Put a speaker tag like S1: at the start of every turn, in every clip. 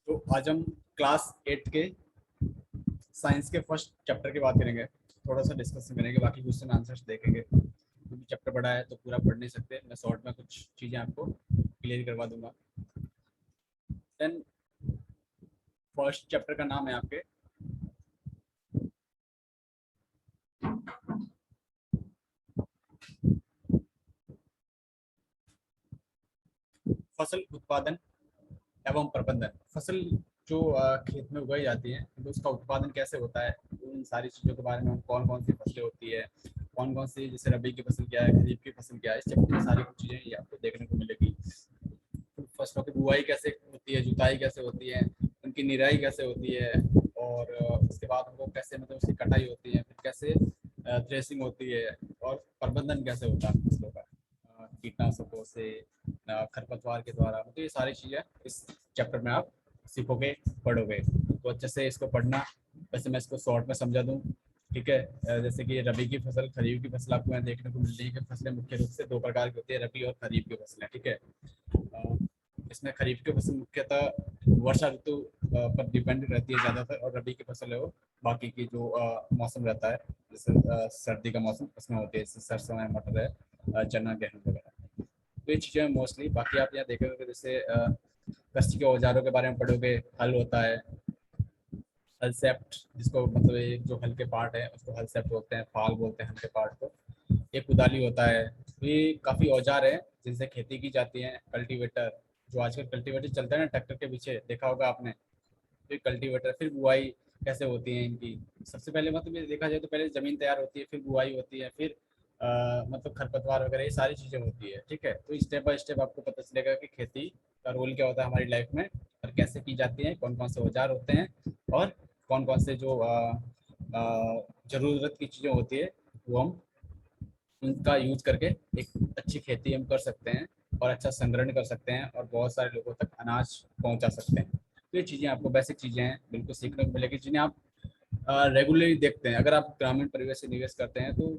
S1: तो आज हम क्लास 8 के साइंस के फर्स्ट चैप्टर की बात करेंगे, थोड़ा सा डिस्कशन करेंगे, बाकी क्वेश्चन आंसर्स देखेंगे क्योंकि चैप्टर बड़ा है तो पूरा पढ़ नहीं सकते। मैं शॉर्ट में कुछ चीज़ें आपको क्लियर करवा दूंगा। देन फर्स्ट चैप्टर का नाम है आपके फसल उत्पादन एवं प्रबंधन। फसल जो खेत में उगाई जाती है तो उसका उत्पादन कैसे होता है, उन सारी चीज़ों के बारे में, कौन कौन सी फसलें होती है, कौन कौन सी, जैसे रबी की फसल क्या है, खरीफ की फसल क्या है, इस चैप्टर में सारी कुछ चीज़ें ये आपको देखने को मिलेगी। फसलों की बुआई कैसे होती है, जुताई कैसे होती है, उनकी निराई कैसे होती है, और उसके बाद उनको कैसे, मतलब उसकी कटाई होती है, फिर कैसे थ्रेसिंग होती है, और प्रबंधन कैसे होता है फसलों का कीटनाशकों से, खरपतवार के द्वारा। तो ये सारी चीज़ें इस चैप्टर में आप सीखोगे, पढ़ोगे। तो अच्छे से इसको पढ़ना। वैसे मैं इसको शॉर्ट में समझा दूँ, ठीक है। जैसे कि रबी की फसल, खरीफ की फसल आपको यहाँ देखने को मिल रही है कि फसलें मुख्य रूप से दो प्रकार की होती है, रबी और खरीफ की फसलें, ठीक है। इसमें खरीफ की फसल मुख्यतः वर्षा ऋतु पर डिपेंड रहती है ज़्यादातर, और रबी की फसल है वो बाकी की जो मौसम रहता है, जैसे सर्दी का मौसम उसमें होती है, जैसे सरसों है, मटर है, चना, गेहूँ वगैरह। तो ये चीज़ें मोस्टली। बाकी आप यहाँ देखोगे जैसे कृषि के औजारों के बारे में पढ़ोगे। हल होता है, हल सेप्ट, जिसको मतलब एक जो हल के पार्ट है उसको हल सेप्ट बोलते हैं, फाल बोलते हैं हल के पार्ट को। एक कुदाली होता है। तो ये काफ़ी औजार है जिनसे खेती की जाती है। कल्टीवेटर, जो आजकल कल्टीवेटर चलता है ना ट्रैक्टर के पीछे, देखा होगा आपने। तो ये कल्टीवेटर। फिर बुआई कैसे होती है इनकी। सबसे पहले मतलब ये देखा जाए तो पहले ज़मीन तैयार होती है, फिर बुआई होती है, फिर मतलब खरपतवार वगैरह ये सारी चीज़ें होती है, ठीक है। तो स्टेप बाय स्टेप आपको पता चलेगा कि खेती का रोल क्या होता है हमारी लाइफ में, और कैसे की जाती है, कौन कौन से औजार होते हैं, और कौन कौन से जो ज़रूरत की चीज़ें होती है वो हम उनका यूज करके एक अच्छी खेती हम कर सकते हैं, और अच्छा संग्रहण कर सकते हैं, और बहुत सारे लोगों तक अनाज पहुंचा सकते हैं। तो ये चीज़ें आपको बेसिक चीज़ें हैं, बिल्कुल सीखने को मिलेगी, जिन्हें आप रेगुलरली देखते हैं। अगर आप ग्रामीण परिवेश से निवेश करते हैं तो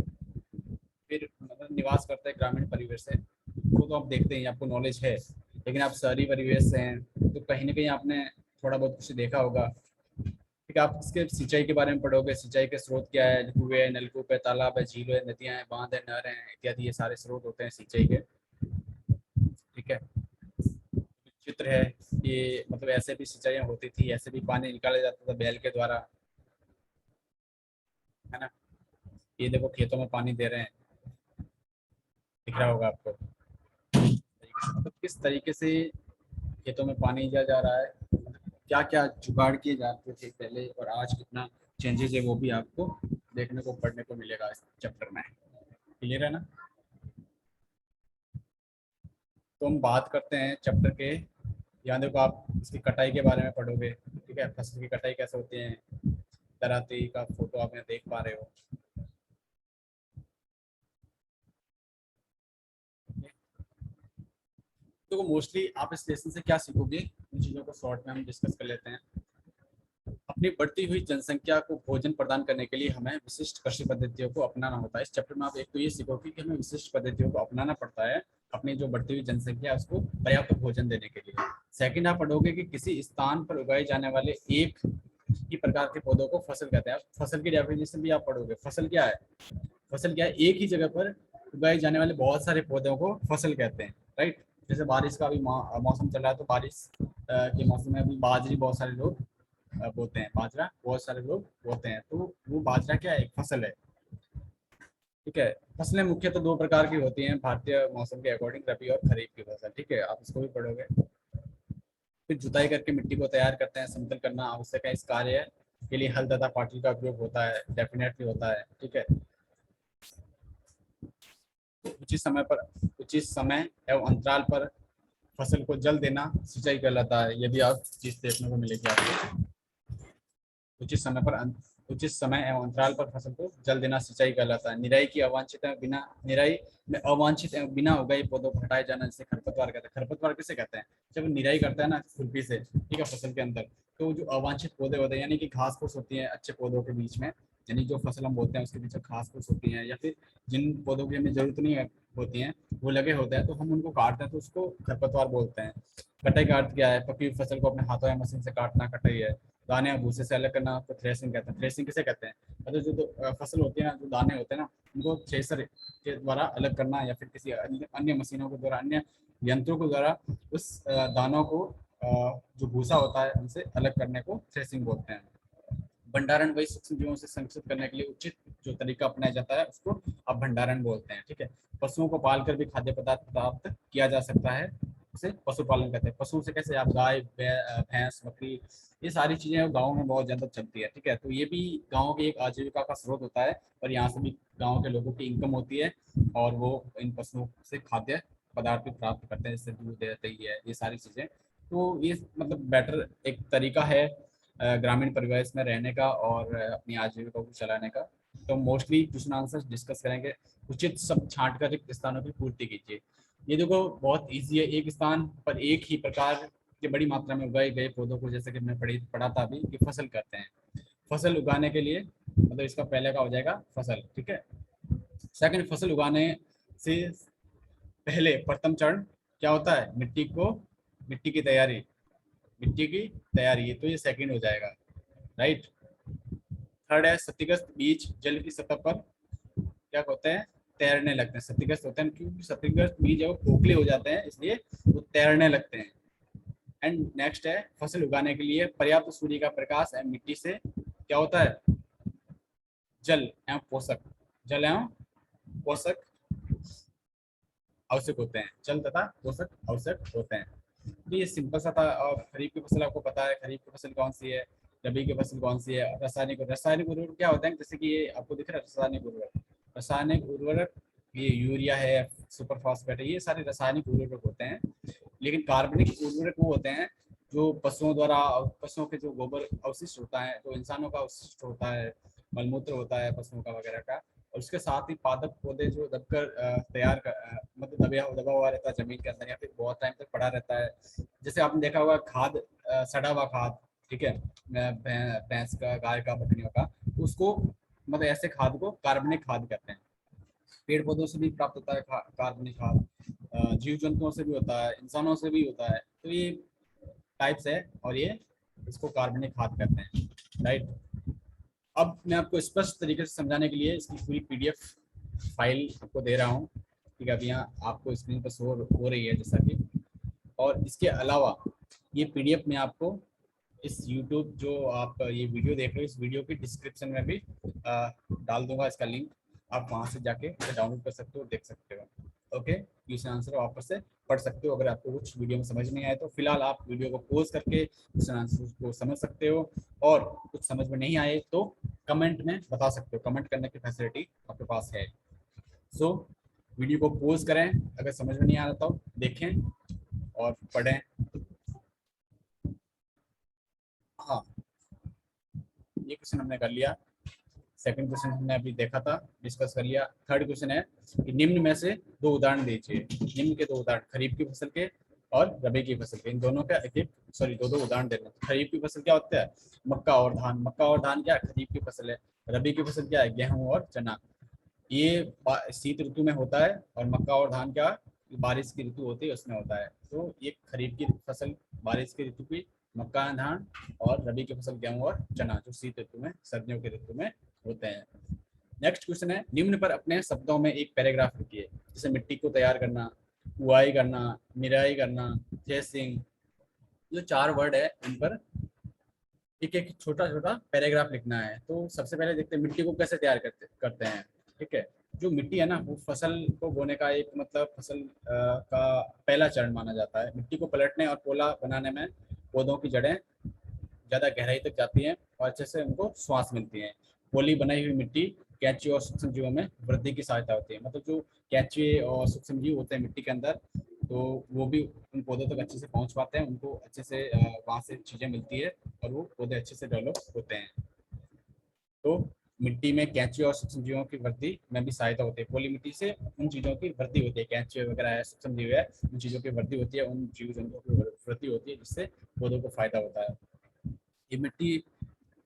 S1: फिर मतलब निवास करते हैं ग्रामीण परिवेश से, वो तो आप देखते हैं, आपको नॉलेज है। लेकिन आप शहरी परिवेश से हैं तो कहीं ना कहीं आपने थोड़ा बहुत कुछ देखा होगा। ठीक है, आप इसके सिंचाई के बारे में पढ़ोगे। सिंचाई के स्रोत क्या है, कुएं है, नलकूप है, तालाब है, झील है, नदियां हैं, बांध है, नहर हैं इत्यादि, ये सारे स्रोत होते हैं सिंचाई के, ठीक है। चित्र है, ये मतलब ऐसे भी सिंचाई होती थी, ऐसे भी पानी निकाला जाता था बैल के द्वारा, है ना। ये देखो खेतों में पानी दे रहे हैं, दिख रहा होगा आपको। मतलब किस तरीके से खेतों में पानी दिया जा रहा है, क्या क्या जुगाड़ किए जाते थे पहले, और आज कितना चेंजेस है, वो भी आपको देखने को, पढ़ने को मिलेगा इस चैप्टर में। क्लियर है ना। तो हम बात करते हैं चैप्टर के। यहाँ देखो, आप इसकी कटाई के बारे में पढ़ोगे, ठीक है। फसल की कटाई कैसे होती है, दराती का फोटो आप यहाँ देख पा रहे हो। तो मोस्टली आप इस लेसन से क्या सीखोगे, इन चीज़ों को शॉर्ट में हम डिस्कस कर लेते हैं। अपनी बढ़ती हुई जनसंख्या को भोजन प्रदान करने के लिए हमें विशिष्ट कृषि पद्धतियों को अपनाना होता है। इस चैप्टर में आप एक तो ये सीखोगे कि हमें विशिष्ट पद्धतियों को अपनाना पड़ता है अपनी जो बढ़ती हुई जनसंख्या है उसको पर्याप्त भोजन देने के लिए। सेकंड, आप पढ़ोगे कि किसी स्थान पर उगाए जाने वाले एक ही प्रकार के पौधों को फसल कहते हैं। फसल की डेफिनेशन भी आप पढ़ोगे। फसल क्या है, फसल क्या है, एक ही जगह पर उगाए जाने वाले बहुत सारे पौधों को फसल कहते हैं, राइट। जैसे बारिश का भी मौसम चल रहा है, तो बारिश के मौसम में अभी बाजरी बहुत सारे लोग बोते हैं, बाजरा बहुत सारे लोग बोते हैं। तो वो बाजरा क्या है, एक फसल है, ठीक है। फसलें मुख्यतः दो प्रकार की होती हैं भारतीय मौसम के अकॉर्डिंग, रबी और खरीफ की फसल, ठीक है। आप इसको भी पढ़ोगे। फिर जुताई करके मिट्टी को तैयार करते हैं, समतल करना आवश्यक है इस कार्य के लिए हल तथा पाटली का उपयोग होता है, डेफिनेटली होता है, ठीक है। उचित समय पर, उचित समय एवं अंतराल पर फसल को जल देना सिंचाई कहलाता है। ये भी आप चीज देखने को मिलेगी आपको। उचित समय पर उचित समय एवं अंतराल पर फसल को जल देना सिंचाई कहलाता है। निराई की अवांछित एवं बिना निराई में अवांछित एवं बिना उगाई पौधों को हटाए जाना, जिसे खरपतवार कहते हैं। खरपतवार किसे कहते हैं, जब निराई करता है ना खुरपी से, ठीक है, फसल के अंदर, तो जो अवांछित पौधे होते हैं, यानी कि घास फूस होती है अच्छे पौधों के बीच में, यानी जो फसल हम बोलते हैं उसके पीछे घास फूस होती है, या फिर जिन पौधों की हमें जरूरत नहीं होती है, वो लगे होते हैं तो हम उनको काटते हैं तो उसको खरपतवार बोलते हैं। कटाई का अर्थ क्या है? पकी हुई फसल को अपने हाथों या मशीन से काटना कटाई है। दाने या भूसे से अलग करना तो थ्रेसिंग कहते हैं। थ्रेसिंग किसे कहते हैं? मतलब जो फसल होती है ना, जो दाने होते हैं ना, उनको थ्रेसर के द्वारा अलग करना या फिर किसी अन्य मशीनों के द्वारा, अन्य यंत्रों के द्वारा उस दानों को जो भूसा होता है उनसे अलग करने को थ्रेसिंग बोलते हैं। भंडारण वही सूक्ष्म जीवों से संरक्षित करने के लिए उचित जो तरीका अपनाया जाता है उसको अब भंडारण बोलते हैं। ठीक है। पशुओं को पालकर भी खाद्य पदार्थ प्राप्त किया जा सकता है, उसे पशुपालन कहते हैं। पशु से कैसे? आप गाय, भैंस, बकरी, ये सारी चीजें गाँव में बहुत ज्यादा चलती है। ठीक है। तो ये भी गाँव की एक आजीविका का स्रोत होता है और यहाँ से भी गाँव के लोगों की इनकम होती है और वो इन पशुओं से खाद्य पदार्थ भी प्राप्त करते हैं, जैसे दूध है, दही है, ये सारी चीजें। तो ये मतलब बेटर एक तरीका है ग्रामीण परिवेश में रहने का और अपनी आजीविका को चलाने का। तो मोस्टली क्वेश्चन आंसर डिस्कस करेंगे। उचित सब छांट कर रिक्त स्थानों की पूर्ति कीजिए। ये देखो बहुत इजी है। एक स्थान पर एक ही प्रकार के बड़ी मात्रा में उगाए गए पौधों को, जैसे कि मैं पढ़ा था अभी, कि फसल कहते हैं। फसल उगाने के लिए मतलब इसका पहले का हो जाएगा फसल। ठीक है। सेकंड, फसल उगाने से पहले प्रथम चरण क्या होता है? मिट्टी की तैयारी। मिट्टी की तैयारी, तो ये सेकंड हो जाएगा, राइट। थर्ड है क्षतिग्रस्त बीज जल की सतह पर क्या होते हैं? तैरने लगते हैं। क्षतिग्रस्त होते हैं क्योंकि क्षतिग्रस्त बीज है वो खोखले हो जाते हैं, इसलिए वो तैरने लगते हैं। एंड नेक्स्ट है फसल उगाने के लिए पर्याप्त सूर्य का प्रकाश एवं मिट्टी से क्या होता है? जल एवं पोषक, जल एवं पोषक आवश्यक होते हैं। जल तथा पोषक आवश्यक होते हैं। तो ये सिंपल सा था। और खरीफ की फसल आपको पता है, खरीफ की फसल कौन सी है, रबी की फसल कौन सी है। रासायनिक उर्वरक क्या होते हैं? जैसे कि ये आपको दिख रहा है रासायनिक उर्वरक, ये यूरिया है, सुपर फास्फेट है, ये सारे रासायनिक उर्वरक होते हैं। लेकिन कार्बनिक उर्वरक वो होते हैं जो पशुओं द्वारा, पशुओं के जो गोबर अवशिष्ट होता है, जो इंसानों का अवशिष्ट होता है, मलमूत्र होता है पशुओं का वगैरह का, और उसके साथ ही पादप पौधे जो दबकर मतलब दबा हुआ रहता है जमीन के अंदर या फिर बहुत टाइम तक पड़ा रहता है। जैसे आपने देखा होगा खाद, सड़ा हुआ खाद, ठीक है, भैंस का, गाय का, बकरियों का, तो उसको मतलब ऐसे खाद को कार्बनिक खाद कहते हैं। पेड़ पौधों से भी प्राप्त होता है कार्बनिक खाद, जीव जंतुओं से भी होता है, इंसानों से भी होता है। तो ये टाइप्स है और ये इसको कार्बनिक खाद कहते हैं, राइट। अब मैं आपको स्पष्ट तरीके से समझाने के लिए इसकी पूरी पीडीएफ फाइल आपको दे रहा हूँ। ठीक है। अभी यहाँ आपको स्क्रीन पर शो हो रही है जैसा कि, और इसके अलावा ये पीडीएफ में आपको इस यूट्यूब जो आप ये वीडियो देख रहे हो, इस वीडियो की डिस्क्रिप्शन में भी डाल दूंगा इसका लिंक। आप वहाँ से जाके डाउनलोड कर सकते हो, देख सकते हो। ओके। क्वेश्चन आंसर वापस से पढ़ सकते हो अगर आपको कुछ वीडियो में समझ नहीं आए तो। फिलहाल आप वीडियो को पॉज करके क्वेश्चन आंसर को समझ सकते हो, और कुछ समझ में नहीं आए तो कमेंट में बता सकते हो। कमेंट करने की फैसिलिटी आपके पास है। सो वीडियो को पॉज करें, अगर समझ में नहीं आ रहा तो देखें और पढ़ें। हाँ, ये क्वेश्चन हमने कर लिया। सेकंड क्वेश्चन हमने अभी देखा था, डिस्कस कर लिया। थर्ड क्वेश्चन है कि निम्न में से दो उदाहरण दीजिए। निम्न के दो उदाहरण, खरीफ की फसल के और रबी की फसल के, इन दोनों का दो उदाहरण देना। खरीफ की फसल क्या होता है? मक्का और धान। मक्का और धान क्या है? खरीफ की फसल है। रबी की फसल क्या है? गेहूं और चना। ये शीत ऋतु में होता है, और मक्का और धान क्या बारिश की ऋतु होती है उसमें होता है। तो ये खरीफ की फसल बारिश की ऋतु की, मक्का धान, और रबी की फसल गेहूं और चना जो शीत ऋतु में, सर्दियों की ऋतु में होते हैं। नेक्स्ट क्वेश्चन है, निम्न पर अपने शब्दों में एक पैराग्राफ लिखिए। जैसे मिट्टी को तैयार करना, बुआई करना, निराई करना, थ्रेसिंग, जो चार वर्ड है इन पर एक एक छोटा छोटा पैराग्राफ लिखना है। तो सबसे पहले देखते हैं मिट्टी को कैसे तैयार करते हैं। ठीक है। जो मिट्टी है ना, वो फसल को बोने का एक मतलब फसल का पहला चरण माना जाता है। मिट्टी को पलटने और पोला बनाने में पौधों की जड़ें ज़्यादा गहराई तक जाती हैं और अच्छे से उनको श्वास मिलती है। पोली बनाई हुई मिट्टी कैंची और सूक्ष्म जीवों में वृद्धि की सहायता होती है। मतलब जो कैंची और सूक्ष्म जीव होते हैं मिट्टी के अंदर, तो वो भी उन पौधों तक अच्छे से पहुंच पाते हैं, उनको अच्छे से वहाँ से चीज़ें मिलती है और वो पौधे अच्छे से डेवलप होते हैं। तो मिट्टी में कैंची और सूक्ष्म जीवों की वृद्धि में भी सहायता होती है। पोली मिट्टी से उन चीज़ों की वृद्धि होती है, कैंची वगैरह है, सूक्ष्म जीव है, उन चीज़ों की वृद्धि होती है, उन जीव जंतुओं की वृद्धि होती है, जिससे पौधों को फायदा होता है। ये मिट्टी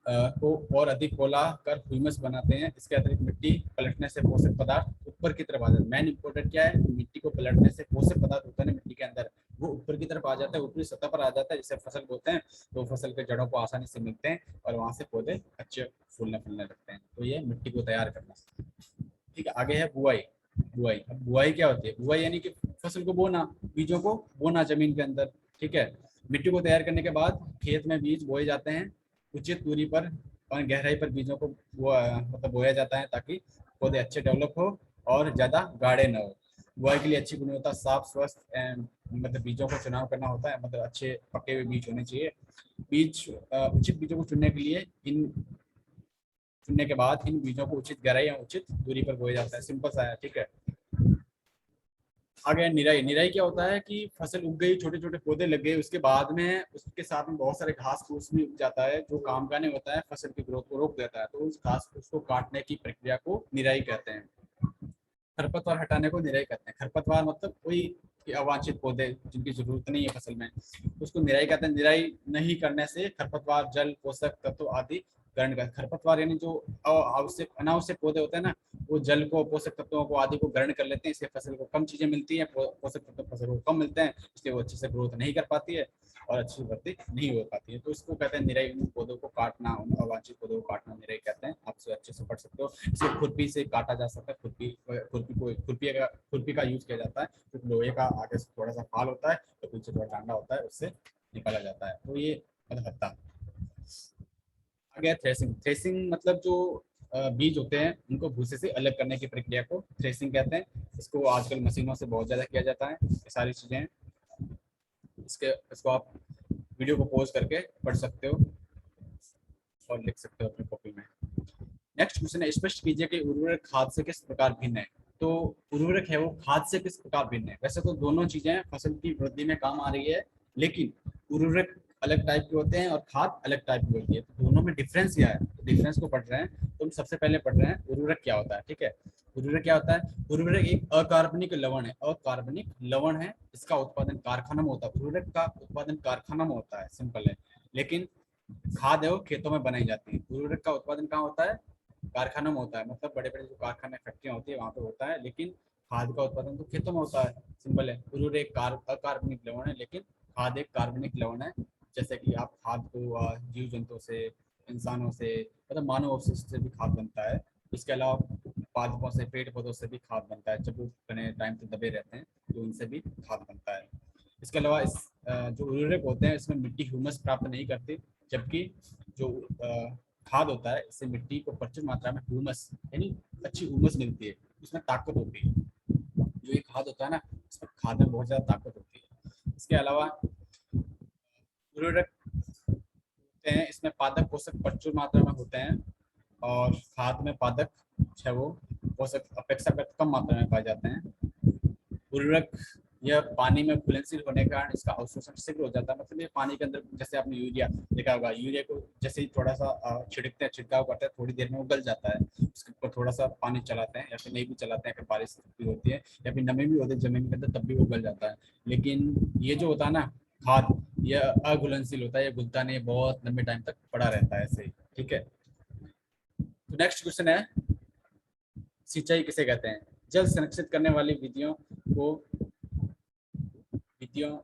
S1: को और अधिक पोला कर ह्यूमस बनाते हैं। इसके अतिरिक्त मिट्टी पलटने से पोषक पदार्थ ऊपर की तरफ आ जाता है। मेन इंपॉर्टेंट क्या है, मिट्टी को पलटने से पोषक पदार्थ होता है ना मिट्टी के अंदर, वो ऊपर की तरफ आ जाता है, ऊपरी सतह पर आ जाता है, जिससे फसल बोते हैं तो फसल के जड़ों को आसानी से मिलते हैं और वहां से पौधे अच्छे फूलने फूलने लगते हैं। तो ये मिट्टी को तैयार करना। ठीक है, आगे है बुआई। बुआई, अब बुआई क्या होती है? बुआई यानी कि फसल को बोना, बीजों को बोना जमीन के अंदर। ठीक है, मिट्टी को तैयार करने के बाद खेत में बीज बोए जाते हैं, उचित दूरी पर और गहराई पर बीजों को मतलब बोया जाता है ताकि पौधे अच्छे डेवलप हो और ज्यादा गाढ़े न हो। बुआई के लिए अच्छी गुणवत्ता, साफ स्वस्थ मतलब बीजों का चुनाव करना होता है, मतलब अच्छे पके हुए बीज होने चाहिए। बीज उचित बीजों को चुनने के लिए चुनने के बाद इन बीजों को उचित गहराई या उचित दूरी पर बोया जाता है। सिंपल सा है। ठीक है, आगे निराई। निराई क्या होता है कि फसल उग गई, छोटे छोटे पौधे लग गए, उसके बाद में उसके साथ में बहुत सारे घास फूस भी उग जाता है जो काम का नहीं होता है, फसल की ग्रोथ को रोक देता है। तो उस घास फूस को काटने की प्रक्रिया को निराई कहते हैं। खरपतवार हटाने को निराई कहते हैं। खरपतवार मतलब कोई अवांछित पौधे जिनकी जरूरत नहीं है फसल में, उसको निराई कहते हैं। निराई नहीं करने से खरपतवार जल, पोषक तत्व आदि ग्रहण कर, खरपतवार यानी जो आवश्यक अनावश्यक पौधे होते हैं ना, वो जल को, पोषक तत्वों को आदि को ग्रहण कर लेते हैं, इससे फसल को कम चीजें मिलती हैं, पोषक तत्व फसल को कम मिलते हैं, इसलिए वो अच्छे से ग्रोथ नहीं कर पाती है और अच्छी वृद्धि नहीं हो पाती है। तो इसको कहते हैं निराई। उन पौधों को काटना, उन अवांछित पौधों को काटना निराई कहते हैं। आप अच्छे से पढ़ सकते हो। इसे खुरपी से काटा जा सकता है। खुरपी का यूज किया जाता है, क्योंकि लोहे का आगे से थोड़ा सा फाल होता है तो पीछे थोड़ा डांडा होता है, उससे निकाला जाता है। तो ये मतलब हत्ता। आगे थ्रेसिंग। थ्रेसिंग मतलब जो बीज होते हैं उनको भूसे से अलग करने की प्रक्रिया को थ्रेसिंग कहते हैं। इसको आजकल मशीनों से बहुत ज्यादा किया जाता है। ये सारी चीजें इसको आप वीडियो को पॉज करके पढ़ सकते हो और लिख सकते हो अपनी कॉपी में। नेक्स्ट क्वेश्चन है, स्पष्ट कीजिए कि उर्वरक खाद से किस प्रकार भिन्न है। तो उर्वरक है वो खाद से किस प्रकार भिन्न है। वैसे तो दोनों चीजें फसल की वृद्धि में काम आ रही है, लेकिन उर्वरक अलग टाइप के होते हैं और खाद अलग टाइप की होती है। तो दोनों में डिफरेंस क्या है, तो डिफरेंस को पढ़ रहे हैं। तो हम सबसे पहले पढ़ रहे हैं उर्वरक क्या होता है। ठीक है, उर्वरक क्या होता है? उर्वरक एक अकार्बनिक लवण है। अकार्बनिक लवण है, इसका उत्पादन कारखाना में होता है। उर्वरक का उत्पादन कारखाना में होता है, सिंपल है। लेकिन खाद है वो खेतों में बनाई जाती है। उर्वरक का उत्पादन कहाँ होता है? कारखानों में होता है, मतलब बड़े बड़े जो कारखाने, फैक्ट्रियाँ होती है वहाँ पे होता है, लेकिन खाद का उत्पादन तो खेतों में होता है। सिंपल है। उर्वरक एक अकार्बनिक लवण है, लेकिन खाद एक कार्बनिक लवण है। जैसे कि आप खाद को जीव जंतुओं से, इंसानों से, मतलब मानव अवशिष्ट से भी खाद बनता है। इसके अलावा पादपों से, पेड़ पौधों से भी खाद बनता है, जब वो बने टाइम तक दबे रहते हैं तो उनसे भी खाद बनता है। इसके अलावा जो उर्वरक होते हैं इसमें मिट्टी ह्यूमस प्राप्त नहीं करती, जबकि जो खाद होता है इससे मिट्टी को प्रचुर मात्रा में ह्यूमस यानी अच्छी ह्यूमस मिलती है, इसमें ताकत होती है। जो ये खाद होता है ना, इसमें खाद में बहुत ज़्यादा ताकत होती है। इसके अलावा उर्वरक होते हैं, इसमें पादप पोषक प्रचुर मात्रा में होते हैं, और खाद में पादप है वो पोषक अपेक्षाकृत कम मात्रा में पाए जाते हैं। उर्वरक यह पानी में घुलनशील होने के कारण इसका अवशोषण शीघ्र हो जाता है। मतलब ये पानी के अंदर, जैसे आपने यूरिया देखा होगा, यूरिया को जैसे ही थोड़ा सा छिड़कते हैं, छिड़काव करते हैं, थोड़ी देर में वो गल जाता है। उसके ऊपर थोड़ा सा पानी चलाते हैं या फिर नहीं भी चलाते हैं, अगर बारिश भी होती है या फिर नमी भी होती है जमीन के अंदर, तब भी वो गल जाता है। लेकिन ये जो होता है ना खाद, यह अघुलनशील होता है, ये घुलता नहीं, बहुत लंबे टाइम तक पड़ा रहता है ऐसे ही। ठीक है, तो नेक्स्ट क्वेश्चन है, सिंचाई किसे कहते हैं? जल संरक्षित करने वाली को विधियों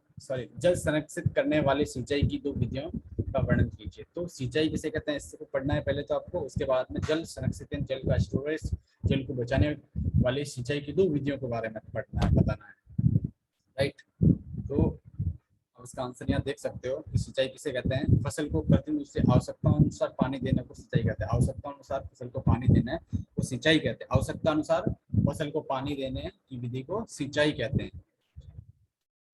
S1: जल संरक्षित करने वाली सिंचाई की दो विधियों का वर्णन कीजिए। तो सिंचाई किसे कहते हैं इसको पढ़ना है पहले तो आपको, उसके बाद में जल संरक्षित जल का स्टोरेज, जल को बचाने वाली सिंचाई की दो विधियों के बारे में पढ़ना है, बताना है। राइट, तो अब इसका आंसर यहाँ देख सकते हो कि सिंचाई किसे कहते हैं? फसल को प्रतिदिन उससे आवश्यकता अनुसार पानी देने को सिंचाई कहते हैं। आवश्यकता अनुसार फसल को पानी देना को सिंचाई कहते हैं। आवश्यकता अनुसार फसल को पानी देने की विधि को सिंचाई कहते हैं।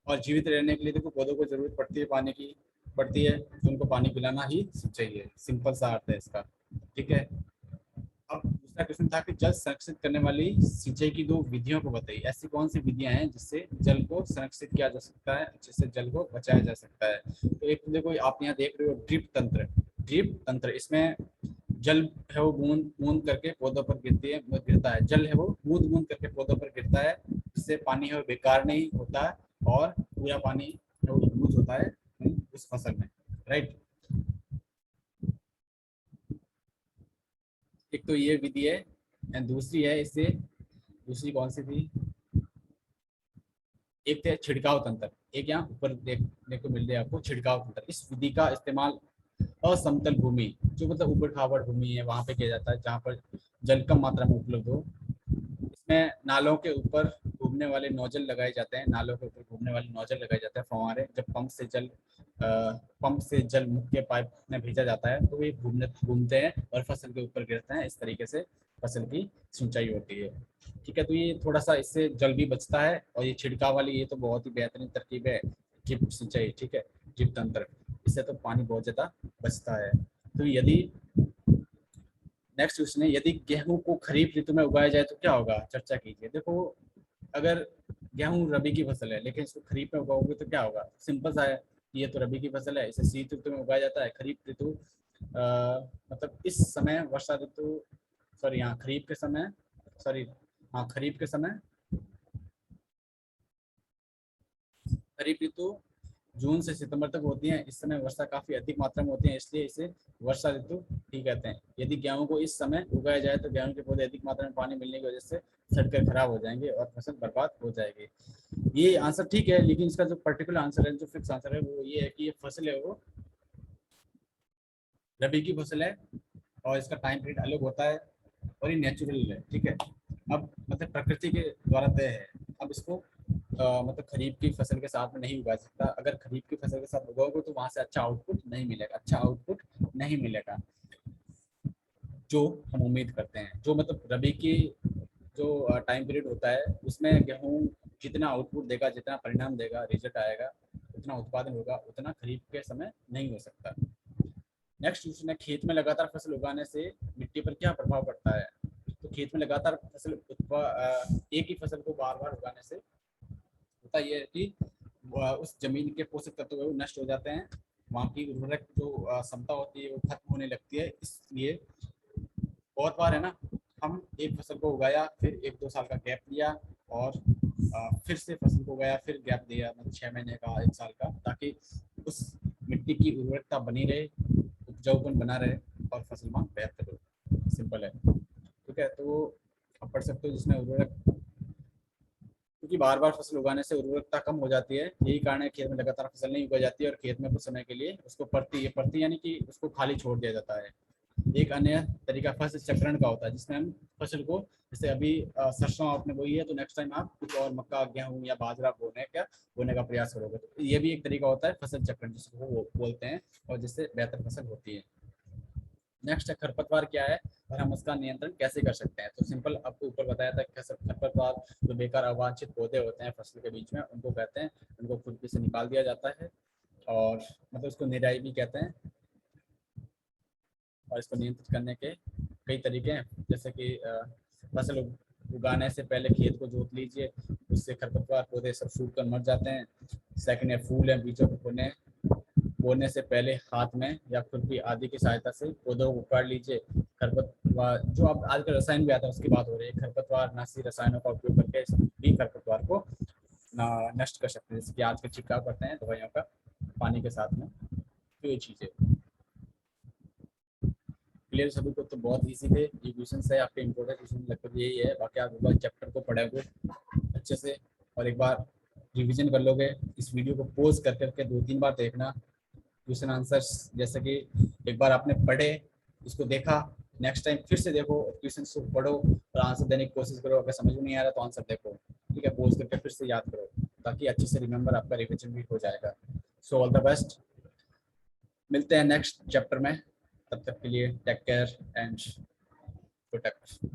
S1: और जीवित रहने के लिए देखो पौधों को जरूरत पड़ती है, पानी की पड़ती है, तो उनको पानी पिलाना ही सिंचाई है। सिंपल सा अर्थ है इसका। ठीक है, अब दूसरा क्वेश्चन था कि जल संरक्षित करने वाली सिंचाई की दो विधियों को बताइए। ऐसी कौन सी विधियां हैं जिससे जल को संरक्षित किया जा सकता है, जिससे जल को बचाया जा सकता है? तो एक तो देखो आप यहाँ देख रहे हो ड्रिप तंत्र। ड्रिप तंत्र, इसमें जल है वो बूंद बूंद करके पौधों पर गिरता है। जल है वो बूंद बूंद करके पौधों पर गिरता है, जिससे पानी है वो बेकार नहीं होता और पूरा पानी है वो यूज होता है उस फसल में। राइट, एक तो ये विधि है, एंड दूसरी है इससे दूसरी कौन सी थी, एक थे छिड़काव तंत्र, एक यहाँ ऊपर देखने को मिल रहा है आपको छिड़काव तंत्र। इस विधि का इस्तेमाल असमतल भूमि, जो मतलब ऊबड़ खाबड़ भूमि है वहां पे किया जाता है, जहाँ पर जल कम मात्रा में उपलब्ध हो। इसमें नालों के ऊपर घूमने वाले नोजल लगाए जाते हैं, नालों के ऊपर घूमने वाले नोजल लगाए जाते हैं, फव्वारे। जब पंप से जल मुख्य पाइप में भेजा जाता है तो वे घूमते हैं और फसल के ऊपर गिरते हैं। इस तरीके से फसल की सिंचाई होती है। ठीक है, तो ये थोड़ा सा इससे जल भी बचता है। और ये छिड़काव वाली ये तो बहुत ही बेहतरीन तरकीब है, ड्रिप सिंचाई। ठीक है, ड्रिप तंत्र, इससे तो पानी बहुत ज्यादा बचता है। तो यदि नेक्स्ट क्वेश्चन है, यदि गेहूं को खरीफ ऋतु में उगाया जाए तो क्या होगा, चर्चा कीजिए। देखो, अगर गेहूं रबी की फसल है लेकिन इसको खरीफ में उगाओगे तो क्या होगा, सिंपल सा है। ये तो रबी की फसल है, इसे शीत ऋतु में उगाया जाता है। खरीफ ऋतु मतलब इस समय वर्षा ऋतु, सॉरी यहाँ खरीफ के समय, सॉरी हाँ खरीफ के समय, खरीफ ऋतु जून से सितंबर तक होती है। इस समय वर्षा काफी अधिक मात्रा में होती है, इसलिए इसे वर्षा ऋतु ही कहते हैं। यदि गेहूं को इस समय उगाया जाए तो गेहूं के पौधे अधिक मात्रा में पानी मिलने की वजह से सड़कर खराब हो जाएंगे और फसल बर्बाद हो जाएगी। ये आंसर ठीक है, लेकिन इसका जो पर्टिकुलर आंसर है, जो फिक्स आंसर है, वो ये है कि ये फसल है वो रबी की फसल है और इसका टाइम पीरियड अलग होता है और ये नेचुरल है। ठीक है, अब मतलब प्रकृति के द्वारा तय है। अब इसको मतलब खरीफ की फसल के साथ में नहीं उगा सकता। अगर खरीफ की फसल के साथ उगाओगे तो वहां से अच्छा आउटपुट नहीं मिलेगा, अच्छा आउटपुट नहीं मिलेगा जो हम उम्मीद करते हैं। जो मतलब रबी की जो टाइम पीरियड होता है उसमें गेहूं जितना आउटपुट देगा, जितना परिणाम देगा, रिजल्ट आएगा, उतना उत्पादन होगा, उतना खरीफ के समय नहीं हो सकता। नेक्स्ट क्वेश्चन है, खेत में लगातार फसल उगाने से मिट्टी पर क्या प्रभाव पड़ता है। तो खेत में लगातार एक ही फसल को बार बार उगाने से होता यह है कि उस जमीन के पोषक तत्व वो नष्ट हो जाते हैं, वहाँ की उर्वरक जो क्षमता होती है वो खत्म होने लगती है। इसलिए बहुत बार है ना, हम एक फसल को उगाया, फिर 1-2 साल का गैप लिया और फिर से फसल को उगाया, फिर गैप दिया, मतलब 6 महीने का, 1 साल का, ताकि उस मिट्टी की उर्वरकता बनी रहे, उपजाऊपन बना रहे और फसल मान बेहतर हो। सिंपल है। ठीक है, तो आप पढ़ सकते हो जिसमें उर्वरक, क्योंकि बार बार फसल उगाने से उर्वरकता कम हो जाती है। यही कारण है खेत में लगातार फसल नहीं उगाई जाती है और खेत में कुछ समय के लिए उसको पड़ती यानी कि उसको खाली छोड़ दिया जाता है। एक अन्य तरीका फसल चक्रण का होता है, जिसमें हम फसल को, जैसे अभी सरसों आपने बोई है तो नेक्स्ट टाइम आप कुछ और मक्का, गेहूं या बाजरा बोने का प्रयास करोगे। तो ये भी एक तरीका होता है फसल चक्रण, जिसको वो बोलते हैं, और जिससे बेहतर फसल होती है। नेक्स्ट है खरपतवार क्या है और हम उसका नियंत्रण कैसे कर सकते हैं। तो सिंपल आपको ऊपर बताया था कि खरपतवार जो बेकार अवांछित पौधे होते हैं फसल के बीच में, उनको कहते हैं, उनको खुरपी से निकाल दिया जाता है और मतलब उसको निराई भी कहते हैं। और इसको नियंत्रित करने के कई तरीके हैं, जैसे कि फसल उगाने से पहले खेत को जोत लीजिए, उससे खरपतवार पौधे सब सूख कर मर जाते हैं। सेकंड है फूल है बीजों को बोने से पहले हाथ में या खुरपी आदि की सहायता से पौधों को उखाड़ लीजिए। खरपतवार जो अब आजकल रसायन भी आता है उसकी बात हो रही है, खरपतवार नाशी रसायनों का उपयोग करके भी खरपतवार को नष्ट कर सकते हैं, जैसे कि आजकल छिड़काव करते हैं दवाइयों का पानी के साथ में। तो ये चीज़ें क्लियर सभी को, तो बहुत इजी थे ये क्वेश्चन है आपके। इंपॉर्टेंट क्वेश्चन लगभग यही है। बाकी आप एक बार चैप्टर को पढ़ोगे अच्छे से और एक बार रिवीजन कर लोगे, इस वीडियो को पॉज कर करके 2-3 बार देखना क्वेश्चन आंसर्स। जैसे कि एक बार आपने पढ़े, इसको देखा, नेक्स्ट टाइम फिर से देखो क्वेश्चन को पढ़ो और आंसर देने की कोशिश करो। अगर समझ में नहीं आ रहा तो आंसर देखो, ठीक है, पॉज करके फिर से याद करो, ताकि अच्छे से रिमेंबर आपका रिविजन भी हो जाएगा। सो ऑल द बेस्ट, मिलते हैं नेक्स्ट चैप्टर में। तब तक के लिए टेक केयर एंड प्रोटेक्ट।